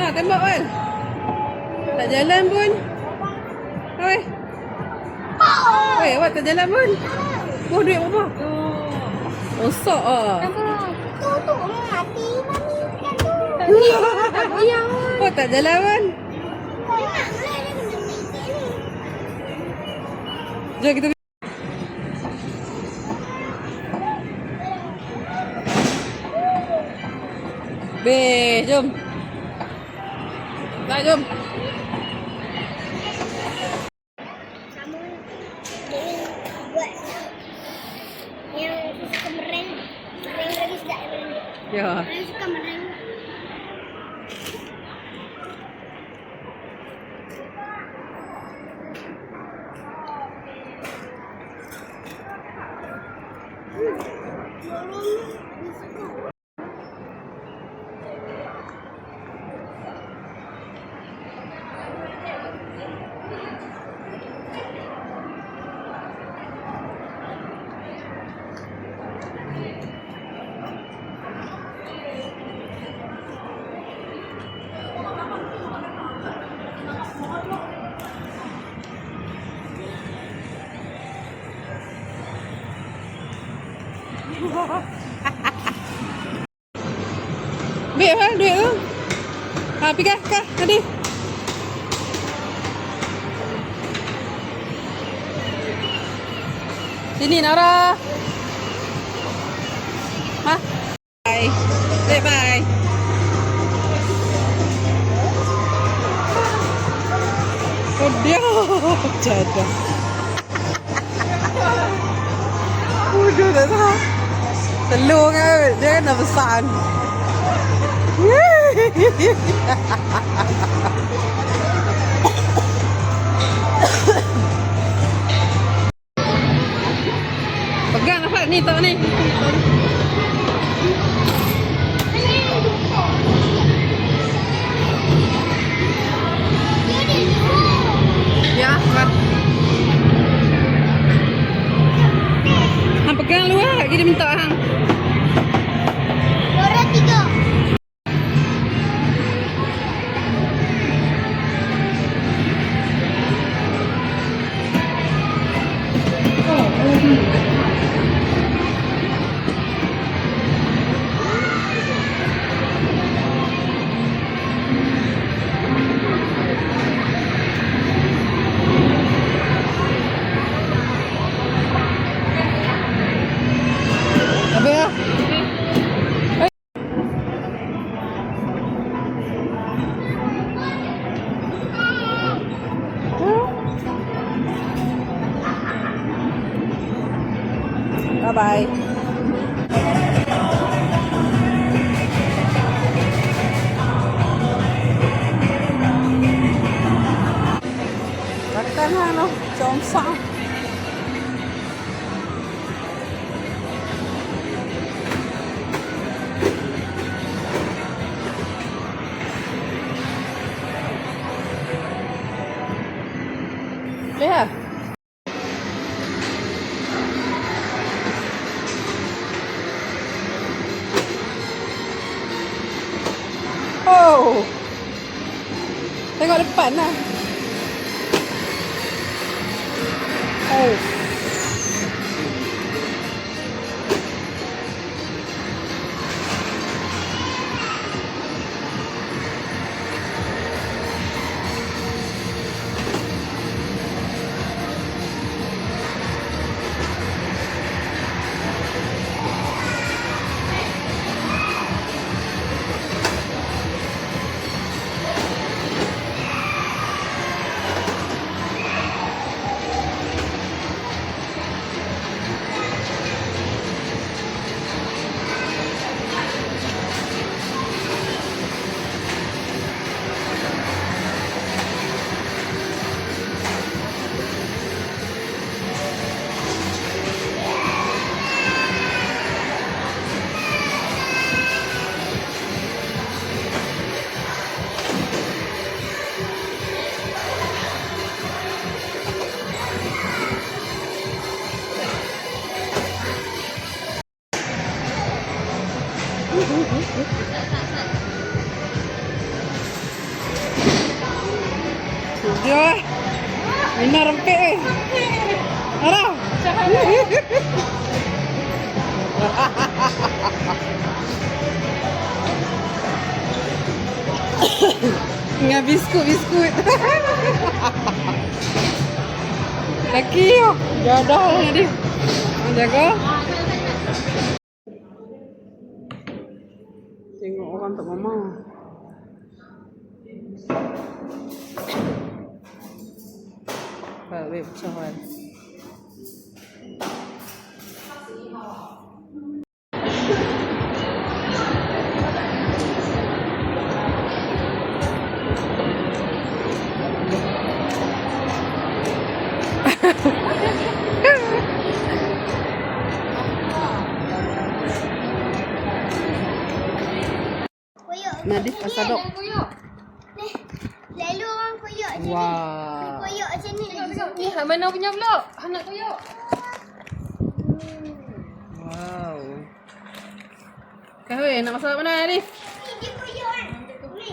Ha, tembak Wal. Tak jalan pun. Oi. Oi, awak tak jalan pun. Oh, duit berapa? Rosak ah. Tu mati mami kan tu. Ya. Oh, tak jalan pun. Jom kita. Be, jom. Tak, jom. Sama dia buat yang suka mereng lagi sedap daripada Ya. dia suka mereng. Ambil kan duit tu. Ha, pergi kah tadi. Sini Nara. Ha. Bye. Say bye. Oh dia. Jadah. Udah dah tahu. Telur kan dia kan dah besar. Pegang apa ni tak ni? Ya, apa? Hang pegang lu ah, kita minta hang. Orang tiga. Apa ya? Bye-bye. Makan hang noh, cong-cong. Lihat. Oh. Tengok depan lah. Oh. Dia eh. Mina rempik eh. Arah. Dengan biskut. Laki yo. Jodoh ni dia. Jaga. Tengok orang tak mama. Baik, pecahan. Koyok. Nadif Asadok. Ni, lalu orang koyok macam ni. Wah. Koyok macam ni. Ni hak mana punya pula? Anak koyok. Wow. Kahwin nak masak mana Nadif? Ni dia koyok kan. Ni.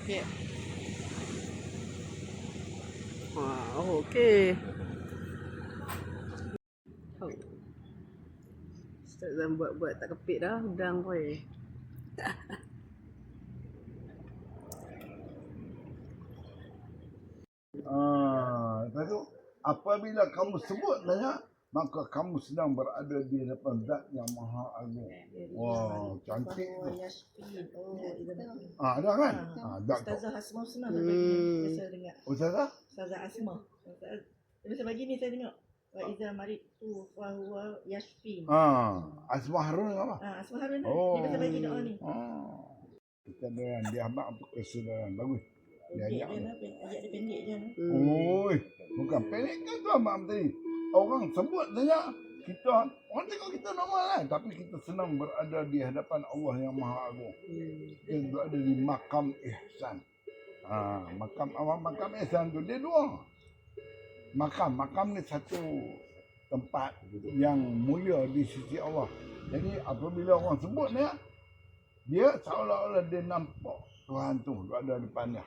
Okay. Wow, okay. Oh. Ustaz Zam buat tak kepit dah, udang pun. Lepas tu, apabila kamu sebut banyak, maka kamu sedang berada di hadapan Zat yang Maha Agung. Wah, cantik tu. Ada kan? Zat tu. Ustazah Asma senang bagi saya dengar. Ustazah? Ustazah Asma. Dia bagi ni saya tengok. Wa iza maritu fa huwa yashfin. Asma Harun apa? Asma Harun Oh. dia bagi doa ni. Kita doakan dia abang apa kesedaran. Bagus. Dia Pendek ajak. je lah, ajak dia pendek je. Oi, bukan pendek kan tu abang tadi. Orang sebut saja kita, orang tengok kita normal kan, tapi kita senang berada di hadapan Allah yang Maha Agung. Kita berada di makam ihsan. Makam ihsan tu dia dua. Makam ni satu tempat yang mulia di sisi Allah. Jadi apabila orang sebut dia seolah-olah dia nampak Tuhan tu ada depannya.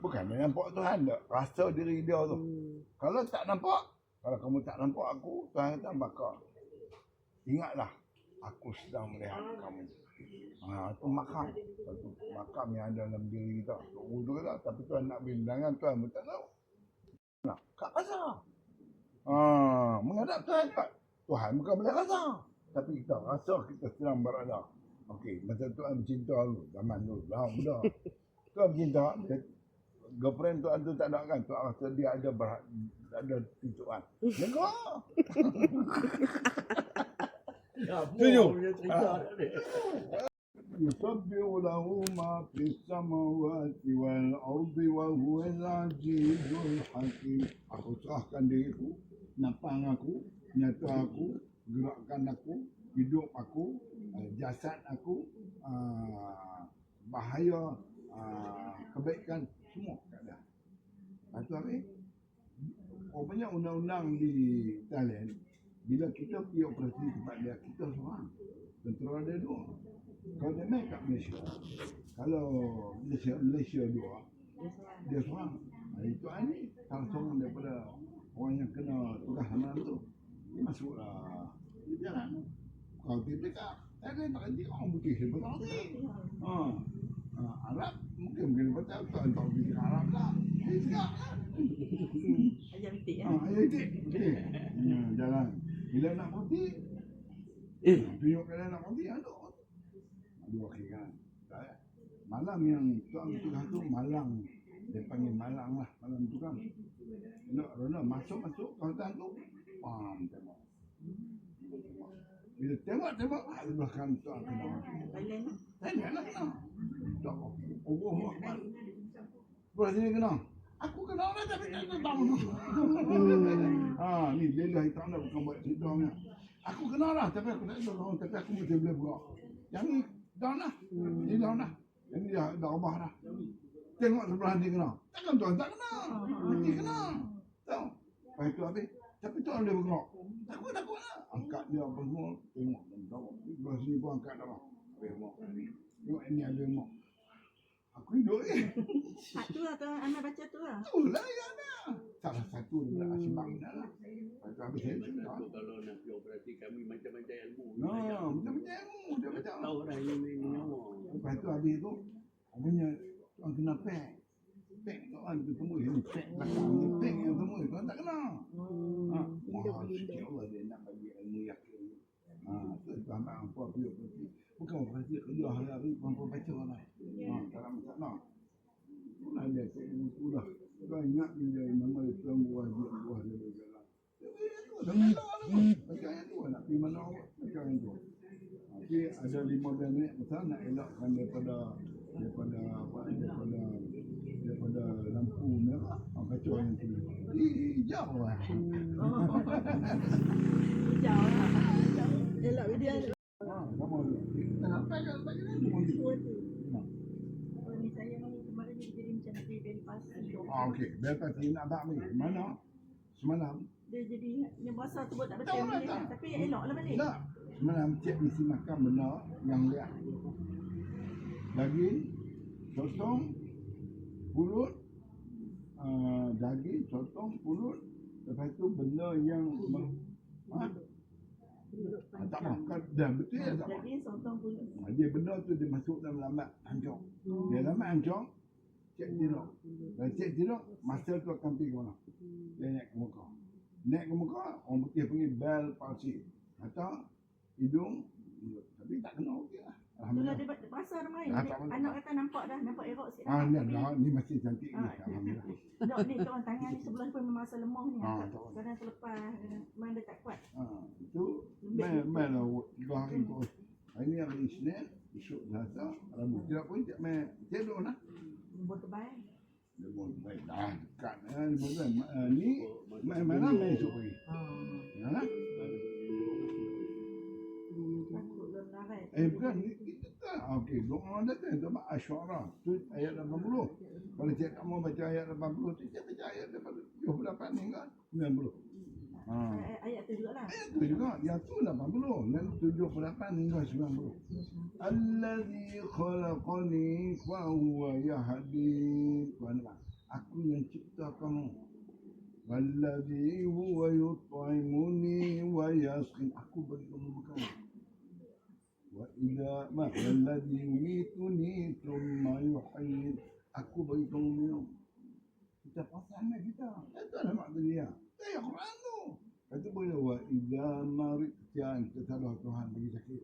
Bukan dia nampak Tuhan, dia rasa diri dia tu. Kalau tak nampak, kalau kamu tak nampak aku, Tuhan kata maka ingatlah aku sedang melihat kamu. Itu makam. Satu makam yang ada dalam diri kita. Tu kata, tapi Tuhan nak bilangan Tuhan pun tak tahu. Nah, kat rasa. Menghadap Tuhan kat Tuhan bukan boleh rasa. Tapi kita rasa kita sedang berada. Okey, masa Tuhan bercinta dulu, zaman dulu, dah muda. Tuhan bercinta, girlfriend Tuhan tu tak nak kan, Tuhan rasa dia ada tujuan. Dengar. Setuju? Yusabbihu lahu ma fis samawati wal ardi wa huwal azizul hakim. Aku serahkan diriku, napang aku, nyata aku, gerakkan aku, hidup aku, jasad aku, bahaya, kebaikan, semua keadaan. Itu apa? Banyak undang-undang di Thailand, bila kita pergi operasi tempat dia, kita seorang. Tentera dia dua. Kalau dia naik kat Malaysia, kalau Malaysia dua, dia seorang. Itu ni salah seorang daripada orang yang kena tugas amalan tu. Dia masuklah, dia jalan. Kalau dia dekat, tak nanti orang putih dia betul nanti. Arab mungkin lepas tu tak tahu dia Arab lah. Dia cakap. Ayat mitik ya. Ayah itik. Okey. Jalan. Bila nak mati, tunjuk kalau nak mati, aduh. Aduh, okey kan. Tak. Malam yang tuan tukang tu malang. Dia panggil malang lah. Malang tukang. Rona masuk kawasan tu. Tengok. Bila tengok, ada belakang tuan kena. Thailand lah. Thailand lah kena. Tak. Allah Akbar. Sebelah sini kena. Aku kena lah tapi tak tahu. Ni lelah hitam dah bukan buat cerita punya. Aku kena lah tapi aku tak tahu. Tapi aku mesti boleh buat. Yang ni down lah. Ni down lah. Yang ni dah ubah dah. Tengok sebelah ni kena. Takkan tuan tak kena. Mesti kena. Tahu? Lepas tu habis. Tapi tuan boleh bergerak. Takut lah. Angkat dia apa semua. Tengok. Sebelah sini pun angkat dah. Habis mak. Tengok ini ada mak. Aku hidup Tu lah tuan Amal baca tu lah. Tu lah yang ada. Salah satu daripada Asyibang lah. Lepas tu habis saya cerita. Kalau nak pergi operasi kami macam-macam ilmu. Macam-macam ilmu. Dia macam. Tahu dah ini nyawa. Lepas tu habis tu. Rupanya tuan kena pack. Pack tuan tu semua. Ini pack belakang ni. Pack yang semua. Tuan tak kena. Wah, sikit Allah dia nak bagi ilmu yakin. Tu tuan abang apa pergi operasi. Bukan operasi kerja hari-hari. Tuan pun baca lah. Tak ada masalah. Itulah dia buku dah. Kau ingat bila nama dia tuan buah dia berjalan. Dah malah tu. Baca yang tu nak pergi mana awak. Baca yang tu. Tapi ada 15 minit pasal nak elakkan daripada lampu merah. Baca yang tu. Jauh lah. Jauh lah. Elok dia. Sama tu. Tak bagi ni. Ni saya ni kemarin ni jadi macam nak pergi Belfast. Okey. Belfast ni nak tak ni. Mana? Semalam. Dia jadi yang basah tu buat tak betul ni. Tapi elok lah balik. Tak. Semalam cik mesti makan benda yang lihat. Daging, sotong, pulut, daging, sotong, pulut. Lepas tu benda yang tak makan dah betul ya tak makan. Jadi sotong pulut. Dia benda tu dia masuk dalam lamat hancur. Dia lamat hancur, cek jirok. Dan cek jirok, masa tu akan pergi ke mana? Dia naik ke muka. Naik ke muka, orang putih panggil bel palsi. Mata, hidung, mulut. Tapi tak kena okey lah. Itulah dia pasar main. Anak kata nampak elok sikit. Ni dah, ni masih cantik ni. Alhamdulillah. Dok ni tuan tangan ni sebelah pun memang masa lemah ni. Kadang terlepas, main dia tak kuat. Itu main lah 3 hari terus. Hari ni hari Isnin, esok Selasa, Rabu. Tidak pun tak main cedok lah. Buat terbaik. Dia pun baik dah dekat. Ni main malam main esok pergi. Ya. Bukan kita tak. Okey, doa datang tu Asyara. Tu ayat 80. Kalau cik kamu baca ayat 80 tu cik baca ayat 78 ni kan 90. Ayat tu jugalah. Ayat tu juga. Yang tu 80. Yang 78 hingga 90. Allazi khalaqani fa huwa yahdin. Aku yang cipta kamu. Wallazi huwa yut'imuni wa yasqin. Aku bagi kamu makan. Wa idza ma alladhi yumituni thumma yuhyin. Aku bagi kamu minum. Kita pasal kita. Itu lah mak dia. Saya Quran tu. Kata boleh wa idza marid jangan kita salah Tuhan bagi sakit.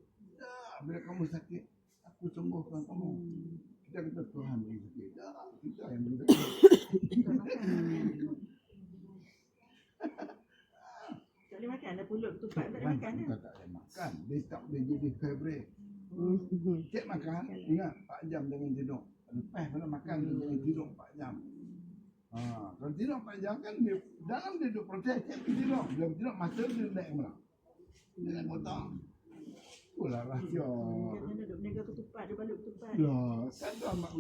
Bila kamu sakit, aku sembuhkan kamu. Kita kata Tuhan bagi sakit. Kita yang bagi sakit. Tak boleh makan dah pulut ketupat tak boleh makan dah. Tak boleh makan. Dia tak boleh jadi favorite. Cik makan, ingat 4 jam jangan tidur. Lepas pada makan jangan tidur 4 jam. Kalau tidur 4 jam kan dia dalam dia duduk proses cik tidur. Dia tidur masa dia naik mana. Dia naik motor. Itulah rahsia. Dia duduk niaga ketupat, dia balik ketupat. Ya, kan tu mak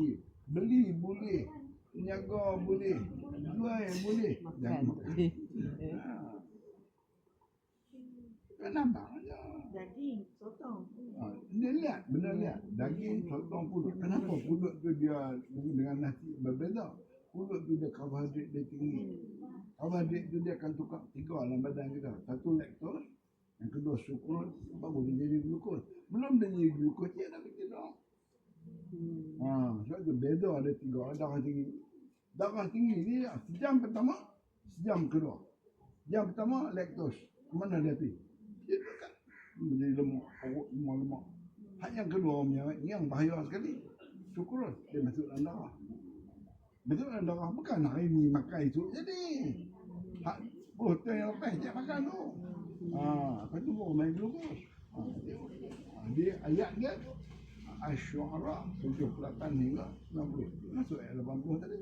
beli boleh. Niaga boleh. Jual boleh. Jangan makan. Kan nampak aja. Daging, sotong. Dia lihat, benar lihat. Daging, sotong, pulut. Kenapa pulut tu dia dengan nasi berbeza? Pulut tu dia karbohidrat dia tinggi. Karbohidrat tu dia akan tukar 3 dalam badan kita. Satu laktos, yang kedua sukrut, baru dia jadi glukos. Belum dia jadi glukos, dia dah fikir dah. Sebab tu beza ada 3 darah tinggi. Darah tinggi ni sejam pertama jam kedua. Jam pertama laktos. Mana dia pergi? Dia dekat. Menjadi lemak, perut semua lemak. Hak yang kedua yang bahaya sekali. Syukur dia masuk dalam darah. Masuk dalam darah bukan hari ni makan esok jadi. Hak protein yang lepas dia makan tu. Lepas tu baru main glukos. Dia ayat dia Asy-Syu'ara 78 hingga 90. Masuk ayat 80 tadi.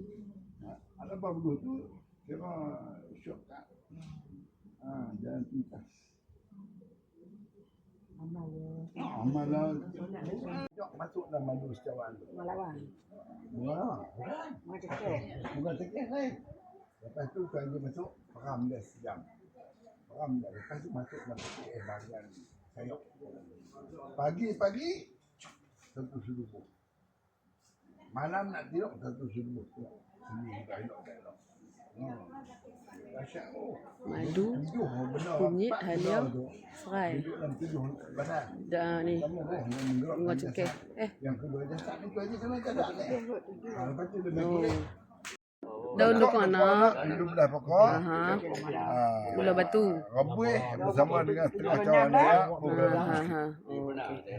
Ayat 80 tu kira shortcut. Jalan pintas. Amal lah. Masuk dalam madu secawan. Malawan. Wah, bukan cekik lain. Lepas tu kalau dia masuk, peram dia sejam. Peram dia. Lepas tu masuk dalam bahagian sayap. Pagi-pagi, satu subuh. Malam nak tidur, satu subuh. Ini dah elok. Dahsyat tu. Madu, Tujuh benda. kunyit, empat halia, benda tu. serai. Duduk dalam tujuh badan. Dah ni. Pertama tu, yang menggerakkan Bunga jasad. cekik. Yang kedua jasad itu aja kena cadang ni. Lepas tu dia Oh. kulit. Daun dukung anak. Hidup dah pokok. Aha. Gula batu. Rebuih bersama dengan setengah cawan dia. Ha. Oh, okey.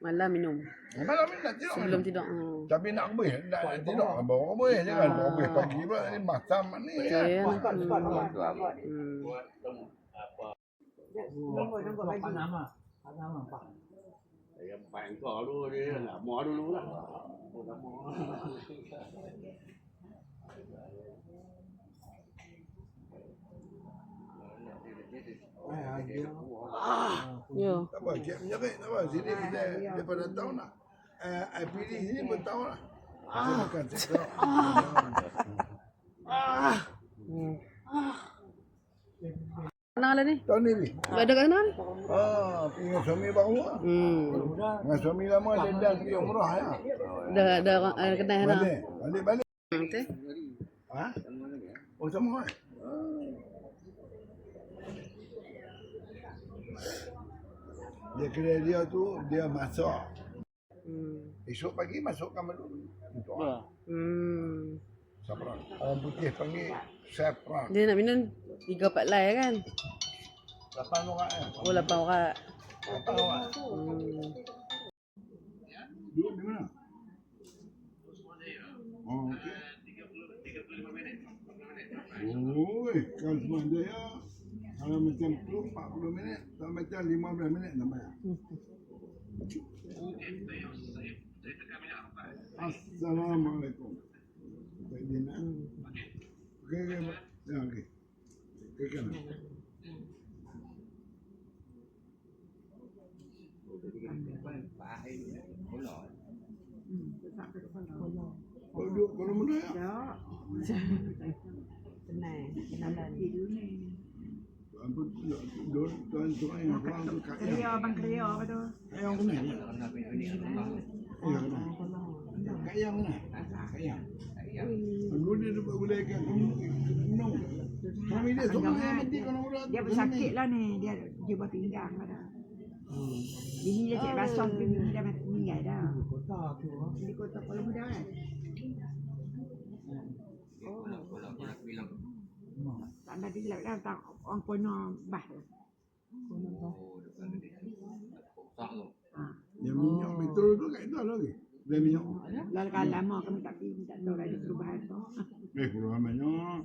Malam minum. Malam ni nak tidur. Sebelum tidur. Tapi nak rebuih, nak tidur. Bawa rebuih jangan bawa rebuih pagi pula. Ni macam ni. Okey. Yang paling kau dulu dia lama dulu lah. Yo. Tak apa, cik menjerit. Tak apa, sini kita daripada tahu nak. IPD sini pun tahu lah. Saya makan cakap. Kenal lah ni. Tahun ni, Bi. Ada kat kenal? Punya suami baru lah. Dengan suami lama dia dah pergi umrah ya. Dah kenal dah. Balik. Okey. Ha? Oh sama kan? Dia kedai dia tu dia masak. Esok pagi masukkan madu. Untuk saffron. Orang putih panggil saffron. Dia nak minum 3-4 lai kan? 8 orang kan? Oh 8 orang. 8 orang. Duduk di mana? Oh, okey. 35 minit. Oi, kalau semua dia kalau macam tu 40 minit, kalau macam 15 minit dah bayar. Assalamualaikum. Okey, ya okey. Okey kan. Kau duduk kalau mana ya? Ampun, tuan yang orang tu kat yang. Abang Kerja apa tu? Yang mana? Kat yang mana? Kat yang. Dulu dia dapat gulaikan minum. Suami dia seorang yang mati kalau orang. Dia bersakit lah ni. Dia buat pinggang dah. Bini dia cek basah tu bini dah meninggal dah. Di kota Kuala Muda kan. Tak ada dia dah tak orang Pono bah. Yang minyak petrol tu kat itu lagi. Dia minyak. Lalu kalau lama kami tak pergi, tak tahu ada perubahan tu. Perubahan banyak.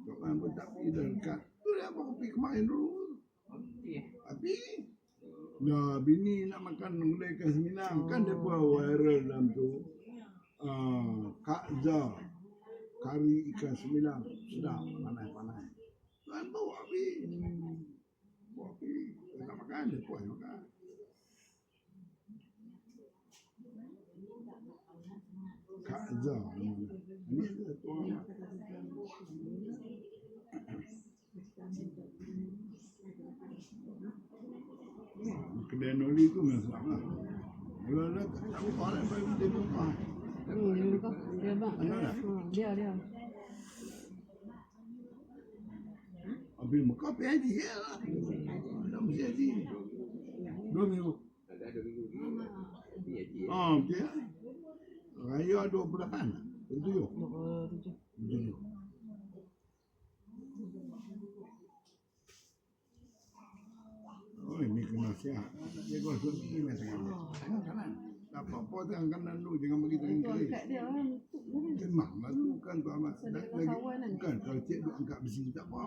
Tuan pun tak pergi dah dekat. Tu dia apa kopi kemarin dulu. Tapi nah, bini nak makan gulai ikan seminang. Kan dia buat viral dalam tu. Kak Zah. Kari ikan seminang. Sedap. Panas-panas. Tuan bawa api. Bawa api. Dia nak makan. Dia puas makan. Kak Zah. Ini dia tuan. Kedai Noli tu masak lah. Kalau ada tak buka lah, dia buka. Dia bang. Dia. Habis Mekah pergi haji ya lah. Dah mesti haji. 2 minggu. Pergi lah. Raya 28. 27. sihat. Nak jaga suami macam mana? Tangan kanan. Tak apa-apa tangan kanan dulu, jangan bagi tangan kiri. Kat dia lah, nutup tu kan. Memanglah tu kan tu amat. Sedap Lagi, kawan kan. bukan, kalau cik duk angkat besi tak apa.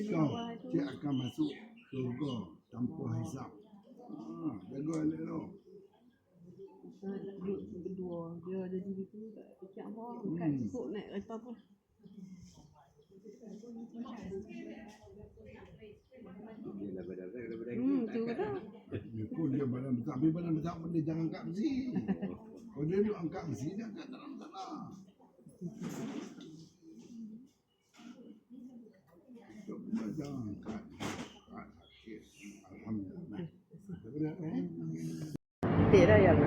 Kau, cik akan masuk surga tanpa hisap. Jaga elok tu. Duduk berdua, dia ada diri tu tak fikir apa. Kat cukup naik kereta pun. Tu betul. Dia pun dia badan besar. Tapi badan besar pun dia jangan angkat besi. Kalau dia duk angkat besi, dia angkat dalam tanah. Coba jangan angkat. Sakit. Alhamdulillah. Betul dah yang.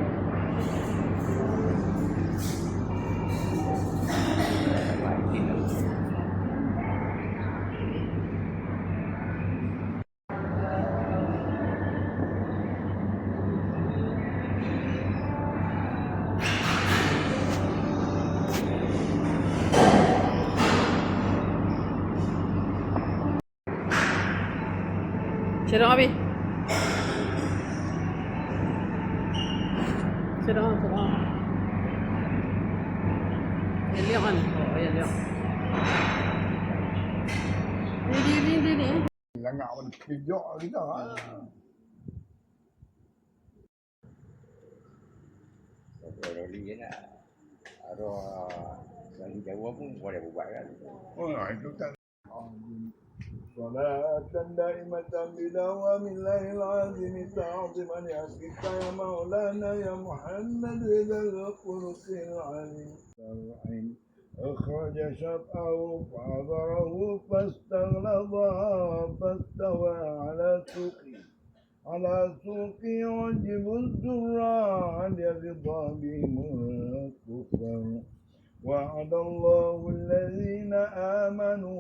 Sedang habis. Sedang. Yang lihat kan? Oh, yang lihat. Ini. Langak pun kejok kita. Roli je nak. Ada yang Jawa pun boleh buat kan. Oh, itu tak. صلاة دائمة بدوام الله العظيم تعظيما لحقك يا مولانا يا محمد ذا الخلق العليم أخرج شطأه فعذره فاستغلظ فاستوى على سوقه يعجب الزراع ليغضى بهم الكفر وعد الله الذين آمنوا